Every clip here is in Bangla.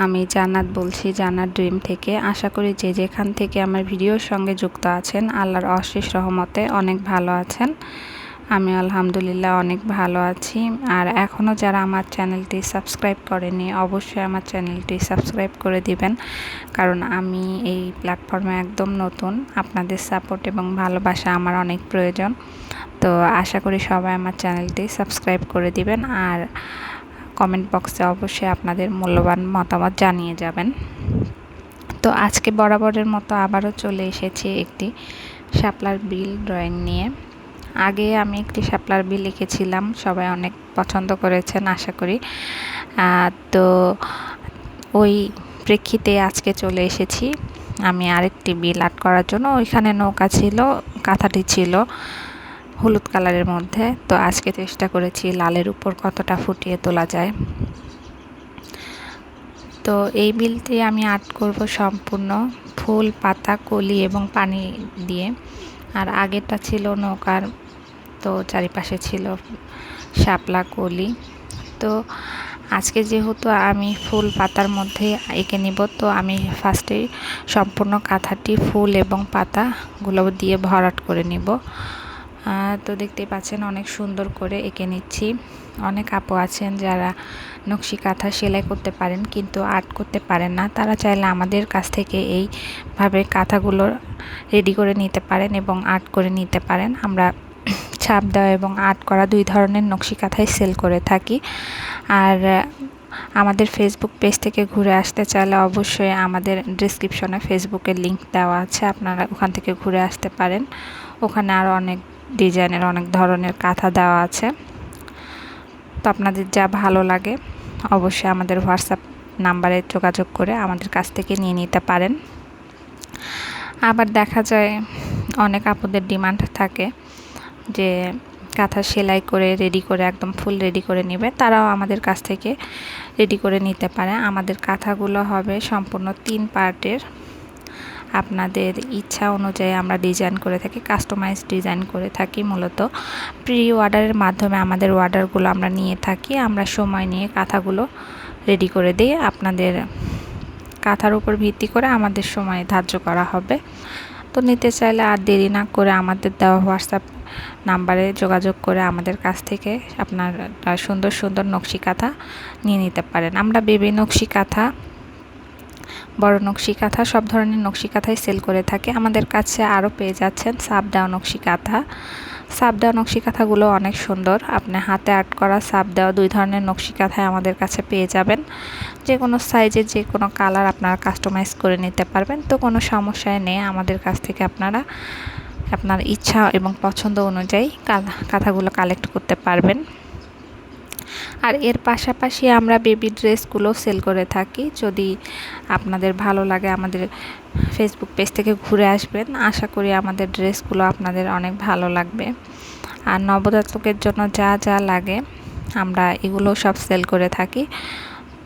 আমি জান্নাত বলছি জান্নাত ড্রিম থেকে। আশা করি যে যেখান থেকে আমার ভিডিওর সঙ্গে যুক্ত আছেন আল্লাহর অশেষ রহমতে অনেক ভালো আছেন। আমি আলহামদুলিল্লাহ অনেক ভালো আছি। আর এখনও যারা আমার চ্যানেলটি সাবস্ক্রাইব করেনি অবশ্যই আমার চ্যানেলটি সাবস্ক্রাইব করে দিবেন, কারণ আমি এই প্ল্যাটফর্মে একদম নতুন। আপনাদের সাপোর্ট এবং ভালোবাসা আমার অনেক প্রয়োজন। তো আশা করি সবাই আমার চ্যানেলটি সাবস্ক্রাইব করে দিবেন, আর কমেন্ট বক্সে অবশ্যই আপনাদের মূল্যবান মতামত জানিয়ে যাবেন। তো আজকে বরাবরের মতো আবারও চলে এসেছি একটি শাপলার বিল ড্রয়িং নিয়ে। আগে আমি একটি শাপলার বিল লিখেছিলাম, সবাই অনেক পছন্দ করেছেন আশা করি। তো ওই প্রেক্ষিতে আজকে চলে এসেছি আমি আরেকটি বিল আর্ট করার জন্য। ওইখানে নৌকা ছিল, কাঁথাটি ছিল হলুদ কালারের মধ্যে। তো আজকে চেষ্টা করেছি লালের উপর কতটা ফুটিয়ে তোলা যায়। তো এই বিলটি আমি আর্ট করব সম্পূর্ণ ফুল, পাতা, কলি এবং পানি দিয়ে। আর আগেরটা ছিল নৌকার, তো চারিপাশে ছিল শাপলা, কলি। তো আজকে যেহেতু আমি ফুল পাতার মধ্যে এঁকে নিব, তো আমি ফার্স্টেই সম্পূর্ণ কাঁথাটি ফুল এবং পাতাগুলো দিয়ে ভরাট করে নিব। তো দেখতেই পাচ্ছেন অনেক সুন্দর করে এঁকে নিচ্ছি। অনেক আপু আছেন যারা নকশি কাঁথা সেলাই করতে পারেন কিন্তু আর্ট করতে পারেন না, তারা চাইলে আমাদের কাছ থেকে এইভাবে কাঁথাগুলো রেডি করে নিতে পারেন এবং আর্ট করে নিতে পারেন। আমরা ছাপ দেওয়া এবং আর্ট করা দুই ধরনের নকশি কাঁথাই সেল করে থাকি। আর আমাদের ফেসবুক পেজ থেকে ঘুরে আসতে চাইলে অবশ্যই আমাদের ডেসক্রিপশনে ফেসবুকের লিংক দেওয়া আছে, আপনারা ওখান থেকে ঘুরে আসতে পারেন। ওখানে আরও অনেক ডিজাইনের অনেক ধরনের কাঁথা দেওয়া আছে। তো আপনাদের যা ভালো লাগে অবশ্যই আমাদের হোয়াটসঅ্যাপ নাম্বারে যোগাযোগ করে আমাদের কাছ থেকে নিয়ে নিতে পারেন। আবার দেখা যায় অনেক আপুদের ডিমান্ড থাকে যে কাঁথা সেলাই করে রেডি করে একদম ফুল রেডি করে নেবে, তারাও আমাদের কাছ থেকে রেডি করে নিতে পারে। আমাদের কাঁথাগুলো হবে সম্পূর্ণ 3 পার্টের। আপনাদের ইচ্ছা অনুযায়ী আমরা ডিজাইন করে থাকি, কাস্টমাইজ ডিজাইন করে থাকি। মূলত প্রি অর্ডারের মাধ্যমে আমাদের অর্ডারগুলো আমরা নিয়ে থাকি। আমরা সময় নিয়ে কাঁথাগুলো রেডি করে দিই। আপনাদের কাঁথার উপর ভিত্তি করে আমাদের সময় ধার্য করা হবে। তো নিতে চাইলে আর দেরি না করে আমাদের দেওয়া হোয়াটসঅ্যাপ নাম্বারে যোগাযোগ করে আমাদের কাছ থেকে আপনারা সুন্দর সুন্দর নকশি কাঁথা নিয়ে নিতে পারেন। আমরা বেবি নকশি কাঁথা, বড় নকশি কাঁথা, সব ধরনের নকশি কাঁথাই সেল করে থাকে। আমাদের কাছে আরও পেয়ে যাচ্ছেন সাপ দেওয়া নকশি কাঁথা। সাপ দেওয়া নকশি কাঁথাগুলো অনেক সুন্দর। আপনি হাতে আর্ট করা সাপ দেওয়া দুই ধরনের নকশি কাঁথাই আমাদের কাছে পেয়ে যাবেন। যে কোনো সাইজে যে কোনো কালার আপনারা কাস্টমাইজ করে নিতে পারবেন। তো কোনো সমস্যাই নেই, আমাদের কাছ থেকে আপনারা আপনার ইচ্ছা এবং পছন্দ অনুযায়ী কাঁথাগুলো কালেক্ট করতে পারবেন। আর এর পাশাপাশি আমরা বেবি ড্রেসগুলো সেল করে থাকি। যদি আপনাদের ভালো লাগে আমাদের ফেসবুক পেজ থেকে ঘুরে আসবেন, আশা করি আমাদের ড্রেসগুলো আপনাদের অনেক ভালো লাগবে। আর নবজাতকের জন্য যা যা লাগে আমরা এগুলো সব সেল করে থাকি।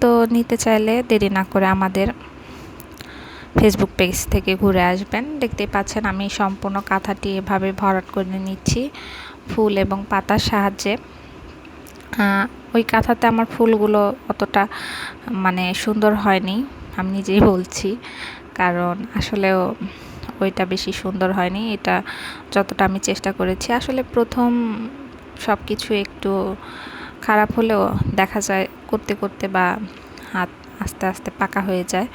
তো নিতে চাইলে দেরি না করে আমাদের ফেসবুক পেজ থেকে ঘুরে আসবেন। দেখতেই পাচ্ছেন আমি সম্পূর্ণ কাঁথাটি এভাবে ভরাট করে নিচ্ছি ফুল এবং পাতার সাহায্যে। ওই কাঁথাতে আমার ফুলগুলো অতটা সুন্দর হয়নি, আমি নিজেই বলছি, কারণ আসলেও ওইটা বেশি সুন্দর হয়নি। এটা যতটা আমি চেষ্টা করেছি, আসলে প্রথম সব কিছু একটু খারাপ হলেও দেখা যায় করতে করতে বা হাত আস্তে আস্তে পাকা হয়ে যায়।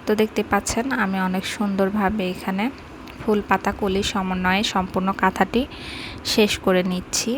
তো দেখতে পাচ্ছেন আমি অনেক সুন্দরভাবে এখানে ফুল, পাতা, কলি সমন্বয়ে সম্পূর্ণ কাঁথাটি শেষ করে নিচ্ছি।